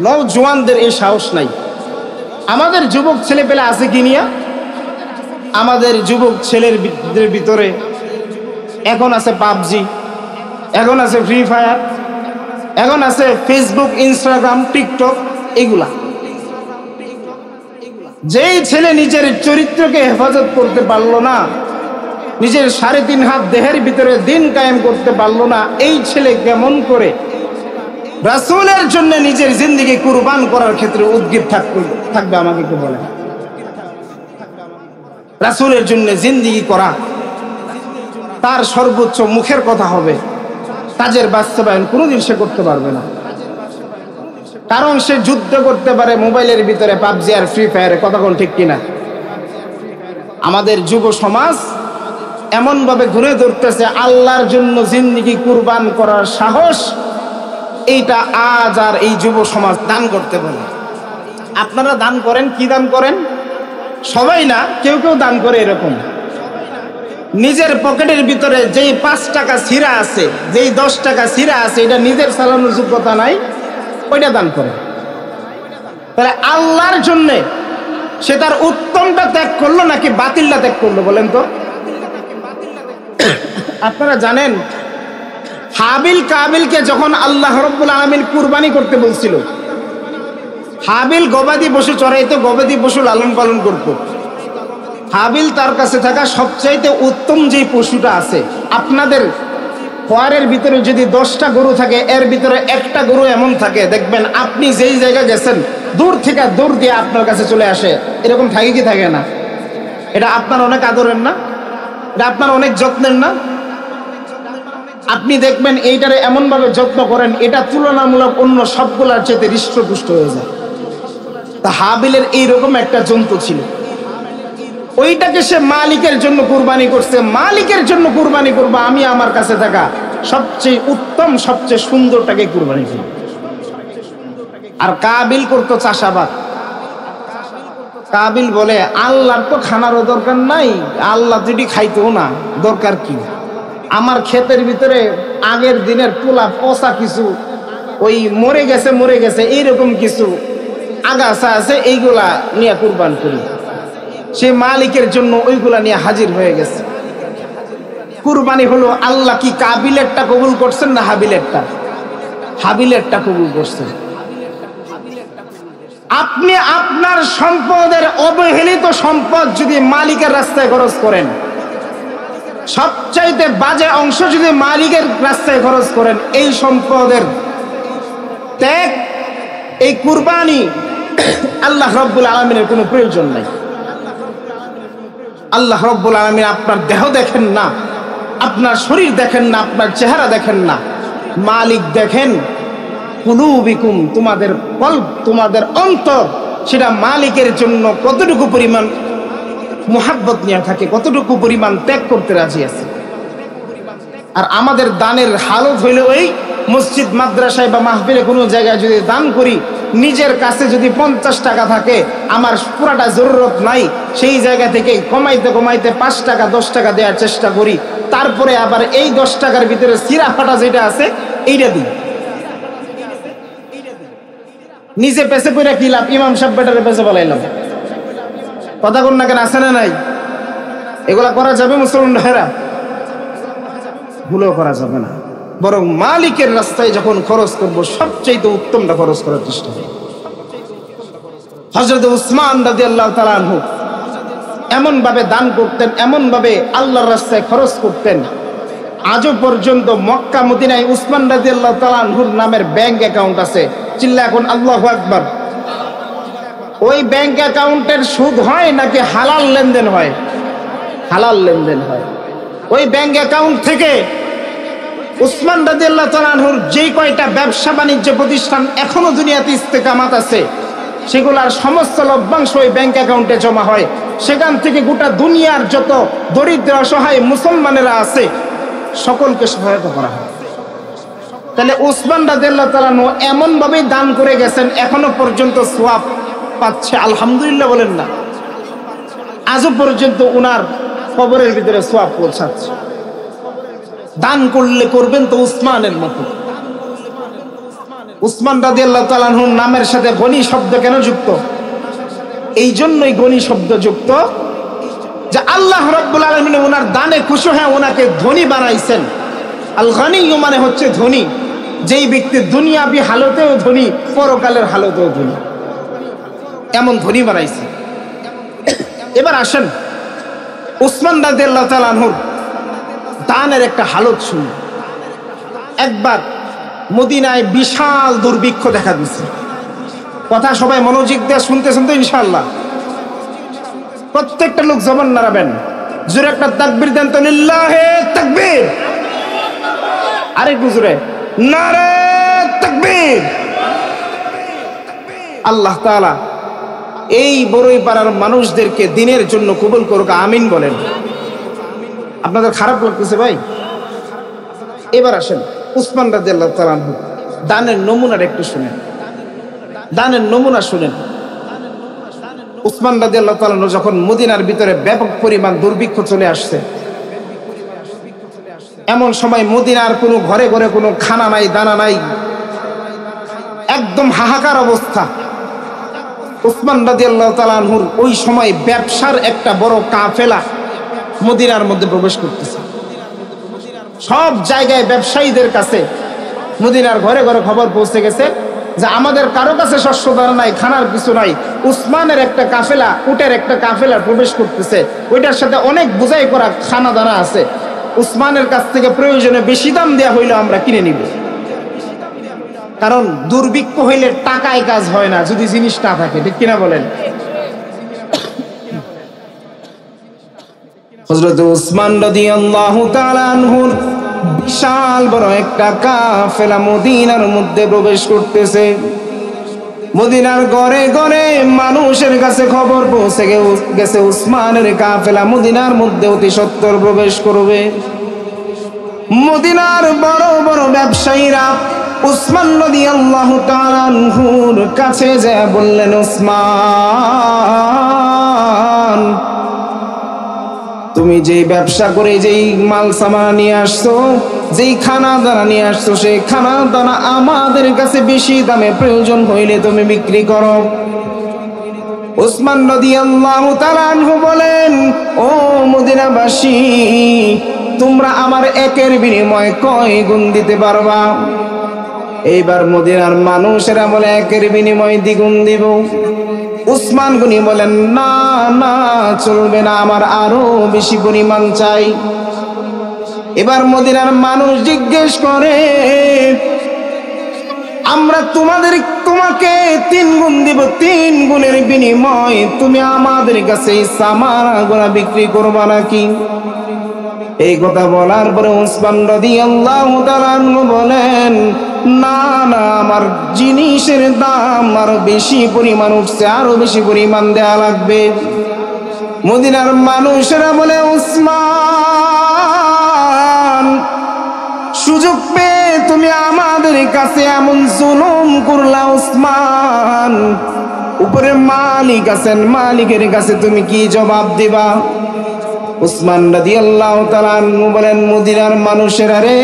নওজোয়ানদের এই সাহস নাই। আমাদের যুবক ছেলে পেলে আছে কি নিয়া? আমাদের যুবক ছেলের ভিতরে এখন আছে পাবজি, এখন আছে ফ্রি ফায়ার, এখন আছে ফেসবুক, ইনস্টাগ্রাম, টিকটক, এগুলা। যেই ছেলে নিজের চরিত্রকে হেফাজত করতে পারলো না, নিজের 3.5 হাত দেহের ভিতরে দিন কায়েম করতে পারলো না, এই ছেলে কেমন করে রাসূলের জন্য নিজের জিন্দেগি কুরবান করার ক্ষেত্রে উদ্গ্রীব থাকবে? আমাকে একটু বলেন। রাসূলের জন্য জিন্দেগি করা তার সর্বোচ্চ মুখের কথা হবে, কাজের বাস্তবায়ন কোনোদিন সে করতে পারবে না। কারণ সে যুদ্ধ করতে পারে মোবাইলের ভিতরে পাবজি আর ফ্রি ফায়ারে, কথা কোন ঠিক কিনা? আমাদের যুব সমাজ এমন ভাবে ঘুরে ধরতেছে আল্লাহর জন্য জিন্দেগি কুরবান করার সাহস, এইটা আজ আর এই যুব সমাজ দান করতে বলে। আপনারা দান করেন, কি দান করেন? সবাই না, কেউ কেউ দান করে এরকম। নিজের পকেটের ভিতরে যেই 5 টাকা ছিঁড়া আছে, যেই 10 টাকা ছিঁড়া আছে, এটা নিজের চালানোর যোগ্যতা নাই, ওইটা দান করে। তাহলে আল্লাহর জন্য সে তার উত্তমটা ত্যাগ করলো নাকি বাতিলটা ত্যাগ করলো বলেন তো? আপনারা জানেন হাবিল কাবিলকে যখন আল্লাহ রাব্বুল আলামিন কুরবানি করতে বলছিল, হাবিল গবাদি পশু চড়াইতো, গবাদি পশু লালন পালন করত। হাবিল তার কাছে থাকা সবচাইতে উত্তম যে পশুটা আছে, আপনাদের খোয়ারের ভিতরে যদি 10টা গরু থাকে, এর ভিতরে একটা গরু এমন থাকে দেখবেন আপনি যেই জায়গায় গেছেন দূর থেকে দৌড় দিয়ে আপনার কাছে চলে আসে, এরকম থাকে কি থাকে না? এটা আপনার অনেক আদরের না? এটা আপনার অনেক যত্নের না? আপনি দেখবেন এইটারে এমন ভাবে যত্ন করেন, এটা তুলনামূলক অন্য সবগুলার চেয়ে হৃষ্টপুষ্ট হয়ে যায়। তা হাবিলের এইরকম একটা জন্তু ছিল, ওইটাকে সে মালিকের জন্য কুরবানি করছে। মালিকের জন্য কুরবানি করবো, আমি আমার কাছে থাকা সবচেয়ে উত্তম, সবচেয়ে সুন্দরটাকে কুরবানি করব। আর কাবিল করতো চাষাবাদ। কাবিল বলে আল্লাহর তো খানারও দরকার নাই, আল্লাহ যদি খাইতেও না, দরকার কি? আমার ক্ষেতের ভিতরে আগের দিনের পোলা পচা কিছু ওই মরে গেছে এইরকম কিছু আগাছা আছে, এইগুলা নিয়ে কুরবান করি। সে মালিকের জন্য ওইগুলা নিয়ে হাজির হয়ে গেছে। কুরবানি হলো। আল্লাহ কি কাবিলেরটা কবুল করছেন না হাবিলেরটা? হাবিলেরটা কবুল করছেন। আপনি আপনার সম্পদের অবহেলিত সম্পদ যদি মালিকের রাস্তায় খরচ করেন, সবচাইতে বাজে অংশ যদি মালিকের রাস্তায় খরচ করেন, এই সম্পদের ত্যাগ, এই কুরবানি আল্লাহ রাব্বুল আলামিনের কোনো প্রয়োজন নাই। আল্লাহ রাব্বুল আলামিন আপনার দেহ দেখেন না, আপনার শরীর দেখেন না, আপনার চেহারা দেখেন না, মালিক দেখেন কুলুবিকুম, তোমাদের কলব, তোমাদের অন্তর, সেটা মালিকের জন্য কতটুকু পরিমাণ মুহাব্বত নিয়ে থাকে, কতটুকু পরিমাণ ত্যাগ করতে রাজি আছে। আর আমাদের দানের হালত হইল ওই মসজিদ মাদ্রাসায় বা মাহফিলে কোনো জায়গায় যদি দান করি, নিজের কাছে যদি 50 টাকা থাকে, আমার পুরাটা জরুরত নাই, সেই জায়গা থেকে কমাইতে কমাইতে 5 টাকা 10 টাকা দেওয়ার চেষ্টা করি, তারপরে আবার এই 10 টাকার ভিতরে সিরা ফাটা যেটা আছে এইটা দিই। নিজে পেছে পড়ে কি লাভ? ইমাম সাহেব বেটারে পেছে বলাইলাম, কথা কোন না কেন, আছে না নাই? এগুলা করা যাবে মুসলমান ভাইরা? ভুলও করা যাবে না, বরং মালিকের রাস্তায় যখন খরচ করব সবচেয়ে উত্তমটা খরচ করার চেষ্টা করব। হযরত উসমান রাদিয়াল্লাহু তাআলা আনহু এমন ভাবে দান করতেন, এমন ভাবে আল্লাহর রাস্তায় খরচ করতেন, আজও পর্যন্ত মক্কা মদিনায় উসমান রাদিয়াল্লাহু তাআলা আনহুর নামের ব্যাংক অ্যাকাউন্ট আছে। চিল্লা এখন আল্লাহু আকবার। ওই ব্যাংক অ্যাকাউন্টের সুদ হয় নাকি হালাল লেনদেন হয়? হালাল লেনদেন হয়। ওই ব্যাংক অ্যাকাউন্ট থেকে উসমান রাদিয়াল্লাহু তাআলা আনহুর যেই কয়টা ব্যবসা বাণিজ্য প্রতিষ্ঠান এখনো দুনিয়াতে ইস্তেকামাত আছে, সেগুলার সমস্ত লভ্যাংশ ওই ব্যাংক অ্যাকাউন্টে জমা হয়। সেখান থেকে গোটা দুনিয়ার যত দরিদ্র অসহায় মুসলমানেরা আছে সকলকে সহায়তা করা হয়। তাহলে উসমান রাদিয়াল্লাহু তাআলা আনহু এমন ভাবে দান করে গেছেন, এখনো পর্যন্ত সওয়াব পাচ্ছে, আলহামদুলিল্লাহ বলেন না? আজও পর্যন্ত উনার কবরের ভিতরে সওয়াব পৌঁছাচ্ছে। দান করলে করবেন তো উসমানের মতো। উসমান রাদিয়াল্লাহু তাআলা আনহুর নামের সাথে গনি শব্দ কেন যুক্ত? এই জন্যই গনি শব্দ যুক্ত যে আল্লাহ রাব্বুল আলামিন ওনার দানে খুশি হয়ে ওনাকে ধনী বানাইছেন। আল গনি মানে হচ্ছে ধনী, যেই ব্যক্তি দুনিয়াবি হালতেও ধনী, পরকালের হালতেও ধনী, এমন ধনী বানাইছে। এবার আসেন উসমান রাদিয়াল্লাহু তাআলা আনহুর দানের একটা হালত শুনি। একবার মদিনায় বিশাল দুর্ভিক্ষ দেখা দিচ্ছে। কথা সবাই মনোযোগ দিয়ে শুনতেছেন তো ইনশাআল্লাহ? প্রত্যেকটা লোক জবান নাড়াবেন, জোরে একটা তাকবীর দেন তো, লিল্লাহে তাকবীর। আরেকটু জোরে, নারে তাকবীর। আল্লাহ তাআলা এই বড়ই পাড়ার মানুষদেরকে দিনের জন্য কবুল করুক, আমিন বলেন। আপনাদের খারাপ লাগতেছে ভাই? এবার আসেন উসমান রাদিয়াল্লাহু তাআলা আনহু দানের নমুনার একটু শুনেন, দানের নমুনা শুনেন। উসমান রাদিয়াল্লাহু তাআলা আনহু যখন মদিনার ভিতরে ব্যাপক পরিমাণ দুর্ভিক্ষ চলে আসছে, এমন সময় মদিনার কোনো ঘরে ঘরে কোনো খানা নাই, দানা নাই, একদম হাহাকার অবস্থা। উসমান রাদিয়াল্লাহু তাআলা আনহুর ওই সময় ব্যবসার একটা বড় কাফেলা মদিনার মধ্যে প্রবেশ করতেছে। সব জায়গায় ব্যবসায়ীদের কাছে মদিনার ঘরে ঘরে খবর পৌঁছে গেছে যে আমাদের কারো কাছে শস্য দানা নাই, খানার কিছু নাই, উসমানের একটা কাফেলা, উটের একটা কাফেলা প্রবেশ করতেছে, ওইটার সাথে অনেক বোঝাই করা খানা দানা আছে, উসমানের কাছ থেকে প্রয়োজনে বেশি দাম দেয়া হইলে আমরা কিনে নিব। কারণ দুর্ভিক্ষ হইলে টাকায় কাজ হয় না যদি জিনিস না থাকে, ঠিক কিনা বলেন? হযরত উসমান রাদিয়াল্লাহু তাআলা আনহুর বিশাল বড় একটা কাফেলা মদিনার মধ্যে প্রবেশ করতেছে। মদিনার ঘরে ঘরে মানুষের কাছে খবর পৌঁছে গেছে উসমানের কাফেলা মদিনার মধ্যে অতি সত্বর প্রবেশ করবে। মদিনার বড় বড় ব্যবসায়ীরা উসমান রাদিয়াল্লাহু তাআলা আনহুর কাছে যায় বললেন, উসমান, তুমি যেই ব্যবসা করে যেই মাল সামান নিয়ে আসছো, যেই খানা দানা নিয়ে আসছো, সেই খানা দানা আমাদের কাছে বেশি দামে প্রয়োজন হইলে তুমি বিক্রি করো। উসমান রাদিয়াল্লাহু তাআলা আনহু বলেন, ও মদিনাবাসী, তোমরা আমার একের বিনিময়ে কয় গুণ দিতে পারবা? এইবার মদিনার মানুষেরা বলে একের বিনিময়ে দ্বিগুণ দিব। উসমান গনি বলেন, না না, চলবে না, আমার আরো বেশি পরিমাণ চাই। এবার মদিনার মানুষ জিজ্ঞেস করে, আমরা তোমাকে 3 গুণ দিব, 3 গুণের বিনিময় তুমি আমাদের কাছে সামানা বিক্রি করবা নাকি? এই কথা বলার পরে উসমান রাদিয়াল্লাহু তাআলা আনহু বলেন, না না, আমার জিনিসের দাম আরো বেশি পরিমাণ উঠছে, আরো বেশি পরিমাণ দেয়া লাগবে। মদিনার মানুষেরা বলে, উসমান সুযোগ পেয়ে তুমি আমাদের কাছে এমন জুলুম করলা উসমান। উপরে মালিক আছেন, মালিকের কাছে তুমি কি জবাব দিবা? উসমান রাদিয়াল্লাহু তাআলা আনহু বলেন, মদিনার মানুষেরা রে,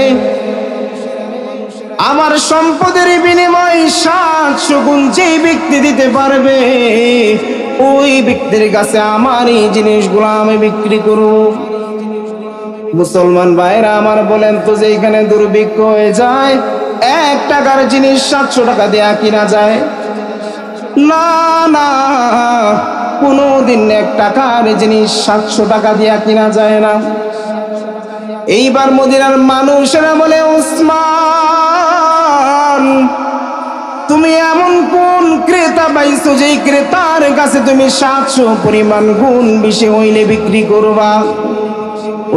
আমার সম্পদের বিনিময় 700 গুণ যেই ব্যক্তি দিতে পারবে, ওই ব্যক্তির কাছে আমার এই জিনিসগুলো আমি বিক্রি করব। মুসলমান ভাইরা আমার, বলেন তো, যেখানে দুর্ভিক্ষ হয়ে যায় 1 টাকার জিনিস 700 টাকা দেয়া কিনা যায়? না না, কোনদিন 1 টাকার জিনিস 700 টাকা দিয়া কিনা যায় না। এইবার মদিনার মানুষেরা বলে, উসমান, তুমি এমন কোন ক্রেতা পাইছো যেই ক্রেতার কাছে তুমি 700 পরিমাণ গুণ বেশি হইলে বিক্রি করবা?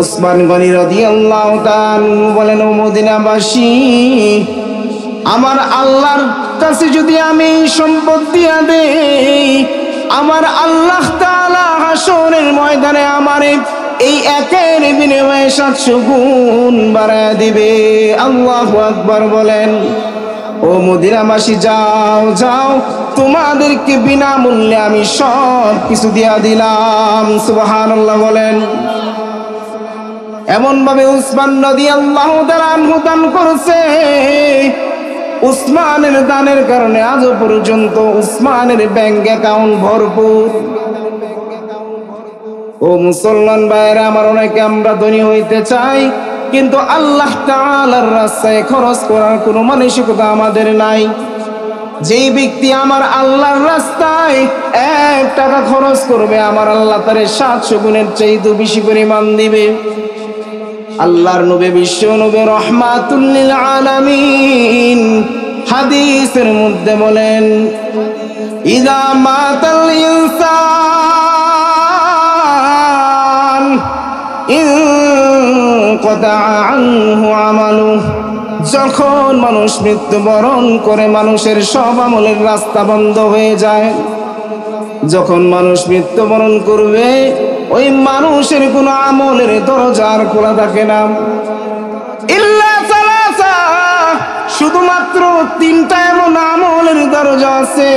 উসমান গনি রাদিয়াল্লাহু তাআলা বলেন, ও মদিনাবাসী, আমার আল্লাহর কাছে যদি আমি সম্পদ দিয়া দেই, আমার আল্লাহ তাআলা হাসরের ময়দানে আমারে এই একের বিনিময়ে 700 গুণ বাড়ায় দিবে। আল্লাহু আকবার বলেন। ও মদিনাবাসী, যাও যাও, তোমাদেরকে বিনামূল্যে আমি সব কিছু দিয়া দিলাম। সুবহানাল্লাহ বলেন। এমন ভাবে উসমান রাদিয়াল্লাহু তাআলা আনহু দান করেছে, উসমানের দানের কারণে আজও পর্যন্ত উসমানের ব্যাংক অ্যাকাউন্ট ভরপুর। ও মুসলমান ভাইরা আমার, অনেকে আমরা ধনী হইতে চাই, কিন্তু আল্লাহ তাআলার রাস্তায় খরচ করার কোনো মানসিকতা আমাদের নাই। যেই ব্যক্তি আমার আল্লাহর রাস্তায় 1 টাকা খরচ করবে, আমার আল্লাহ তারে 700 গুণের চাইতে বেশি পরিমাণ দিবে। আল্লাহর নবী, বিশ্ব নবী রাহমাতুল লিল আলামিন হাদিসের মধ্যে বলেন, ইযা মাতাল ইনসান ইনকাতা আনহু আমালুহু, যখন মানুষ মৃত্যুবরণ করে মানুষের সব আমলের রাস্তা বন্ধ হয়ে যায়। যখন মানুষ মৃত্যুবরণ করবে, ওই মানুষের কোন আমলের দরজা আর খোলা থাকে না। ইল্লা সালাসা, শুধুমাত্র 3টা এমন আমলের দরজা আছে,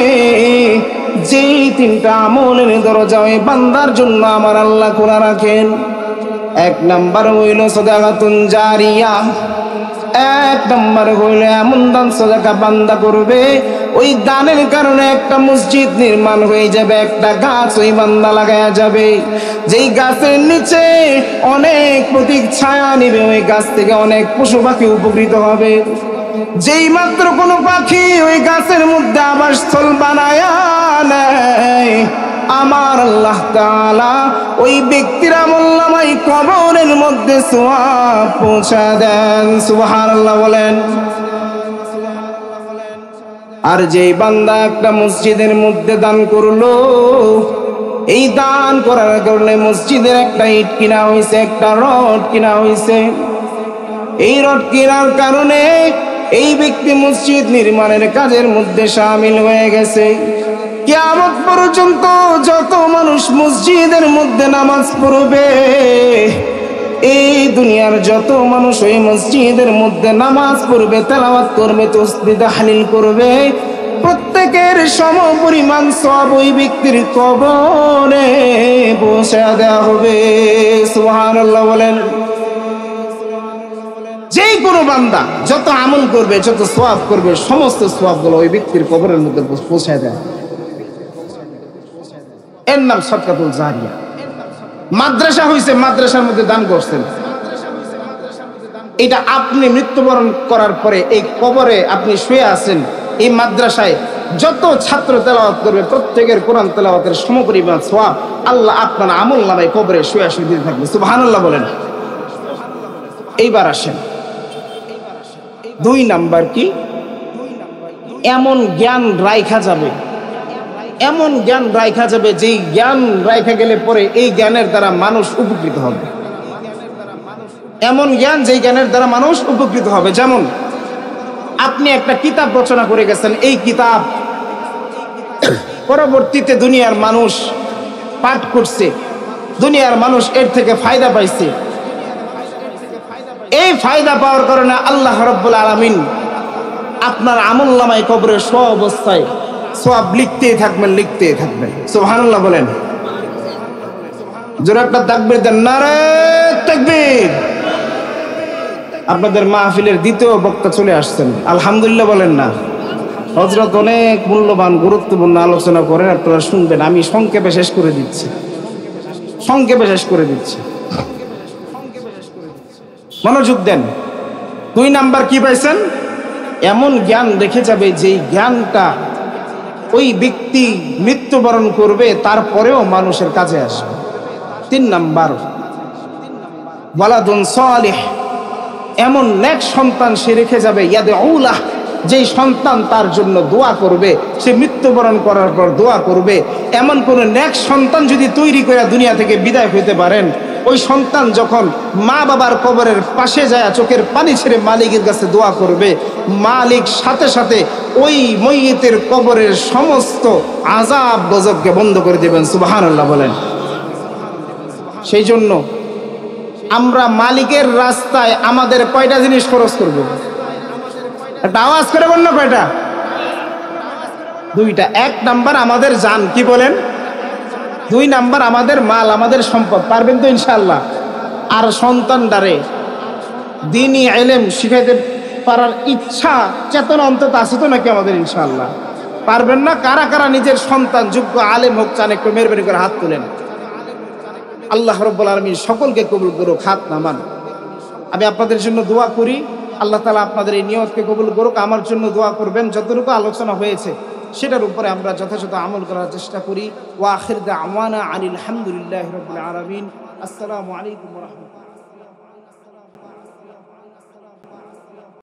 যেই 3টা আমলের দরজা ওই বান্দার জন্য আমার আল্লাহ খোলা রাখেন। 1 নাম্বার হইল সাদাকাতুন জারিয়া। 1 নাম্বার হইল এমন দান সাদাকা বান্দা করবে, ওই দানের কারণে একটা মসজিদ নির্মাণ হয়ে যাবে, একটা গাছ ওই বান্দা লাগায়া যাবে, যেই গাছের নিচে অনেক প্রতীক ছায়া নিবে, ওই গাছ থেকে অনেক পশু পাখি উপকৃত হবে। যেই মাত্র কোনো পাখি ওই গাছের মধ্যে আবাসস্থল বানায়া নেয়, আমার আল্লাহ তাআলা ওই ব্যক্তির আমলনামায় কবরের মধ্যে সওয়াব পৌঁছা দেন। সুবহানাল্লাহ বলেন। আর যেই বান্দা একটা মসজিদের মধ্যে দান করলো, এই দান করার কারণে মসজিদের একটা ইট কিনা হয়েছে, একটা রড কিনা হয়েছে। এই রড কেনার কারণে এই ব্যক্তি মসজিদ নির্মাণের কাজের মধ্যে শামিল হয়ে গেছে। কিয়ামত পর্যন্ত যত মানুষ মসজিদের মধ্যে নামাজ পড়বে, এই দুনিয়ার যত মানুষ ওই মসজিদের মধ্যে নামাজ পড়বে, তেলাওয়াত করবে, তাসবিহ তাহলিল করবে, প্রত্যেকের সমপরিমাণ সওয়াব ওই ব্যক্তির কবরে পৌঁছে দেওয়া হবে। সুবহানাল্লাহ বলেন। যেই কোনো বান্দা যত আমল করবে, যত সওয়াব করবে, সমস্ত সওয়াবগুলো ওই ব্যক্তির কবরের মধ্যে পৌঁছে দেয়। এর নাম সাদকাতুল জারিয়া। মাদ্রাসা হইছে, মাদ্রাসার মধ্যে দান করছেন, এটা আপনি মৃত্যুবরণ করার পরে এই কবরে আপনি শুয়ে আছেন, এই মাদ্রাসায় যত ছাত্র তেলাওয়াত করবে, প্রত্যেকের কোরআন তেলাওয়াতের সমপরিমাণ সওয়াব আল্লাহ আপনার আমলনামায় কবরে শুয়ে শুয়ে দিতে থাকবে। সুবহানাল্লাহ বলেন। এইবার আসেন 2 নাম্বার কি? এমন জ্ঞান রাইখা যাবে, এমন জ্ঞান রাইখা যাবে, যেই জ্ঞান রাইখা গেলে পরে এই জ্ঞানের দ্বারা মানুষ উপকৃত হবে। এমন জ্ঞান যেই জ্ঞানের দ্বারা মানুষ উপকৃত হবে। যেমন আপনি একটা কিতাব রচনা করে গেছেন, এই কিতাব পরবর্তীতে দুনিয়ার মানুষ পাঠ করছে, দুনিয়ার মানুষ এর থেকে ফায়দা পাইছে। এই ফায়দা পাওয়ার কারণে আল্লাহ রাব্বুল আলামিন আপনার আমলনামায় কবরের অবস্থায় সওয়াব লিখতেই থাকবেন সুবহানাল্লাহ বলেন। জোরে একটা তাকবীর দেন, নারে তাকবীর। আপনাদের মাহফিলের দ্বিতীয় বক্তা চলে আসছেন, আলহামদুলিল্লাহ বলেন না। হযরত অনেক মূল্যবান গুরুত্বপূর্ণ আলোচনা করেন, আপনারা শুনবেন। আমি সংক্ষেপে শেষ করে দিচ্ছি। মনোযোগ দেন। 2 নাম্বার কি পাইছেন? এমন জ্ঞান রেখে যাবে যে জ্ঞানটা ওই ব্যক্তি মৃত্যুবরণ করবে তারপরেও মানুষের কাজে আসবে। 3 নাম্বার, ওয়ালাদুন সালিহ, এমন নেক সন্তান সে রেখে যাবে, ইয়াদউলাহ, যেই সন্তান তার জন্য দোয়া করবে, সে মৃত্যুবরণ করার পর দোয়া করবে। এমন কোন নেক সন্তান যদি তৈরি করে দুনিয়া থেকে বিদায় হইতে পারেন, ওই সন্তান যখন মা বাবার কবরের পাশে যায় চোখের পানি ছেড়ে মালিকের কাছে দোয়া করবে, মালিক সাথে সাথে ওই মইয়িতের কবরের সমস্ত আযাব গজবকে বন্ধ করে দেবেন সুবহানাল্লাহ বলেন। সেই জন্য আমরা মালিকের রাস্তায় আমাদের কয়টা জিনিস খরচ করব? একটা আওয়াজ করে বলুন, কয়টা? 2টা। 1 নাম্বার আমাদের জান, কি বলেন? 2 নাম্বার আমাদের মাল, আমাদের সম্পদ। পারবেন তো ইনশাআল্লাহ? আর সন্তানদারে দ্বীনি ইলম শিখাইতে পারার ইচ্ছা চেতনা অন্তত আছে তো নাকি আমাদের? ইনশাআল্লাহ পারবেন না? কারা কারা নিজের সন্তান যোগ্য আলেম হোক চান, একটু মেহরবানি করে হাত তুলেন। আল্লাহ রাব্বুল আলামিন সকলকে কবুল করুক, হাত নামান। আমি আপনাদের জন্য দোয়া করি, আল্লাহ তাআলা আপনাদের এই নিয়তকে কবুল করুক। আমার জন্য দোয়া করবেন। যতটুকু আলোচনা হয়েছে সেটার উপরে আমরা যথাযথ আমল করার চেষ্টা করি। ওয়া আখির দাওয়ানা আনিল হামদুলিল্লাহি রাব্বিল আলামিন। আসসালামু আলাইকুম ওয়া রাহমাতুল্লাহ।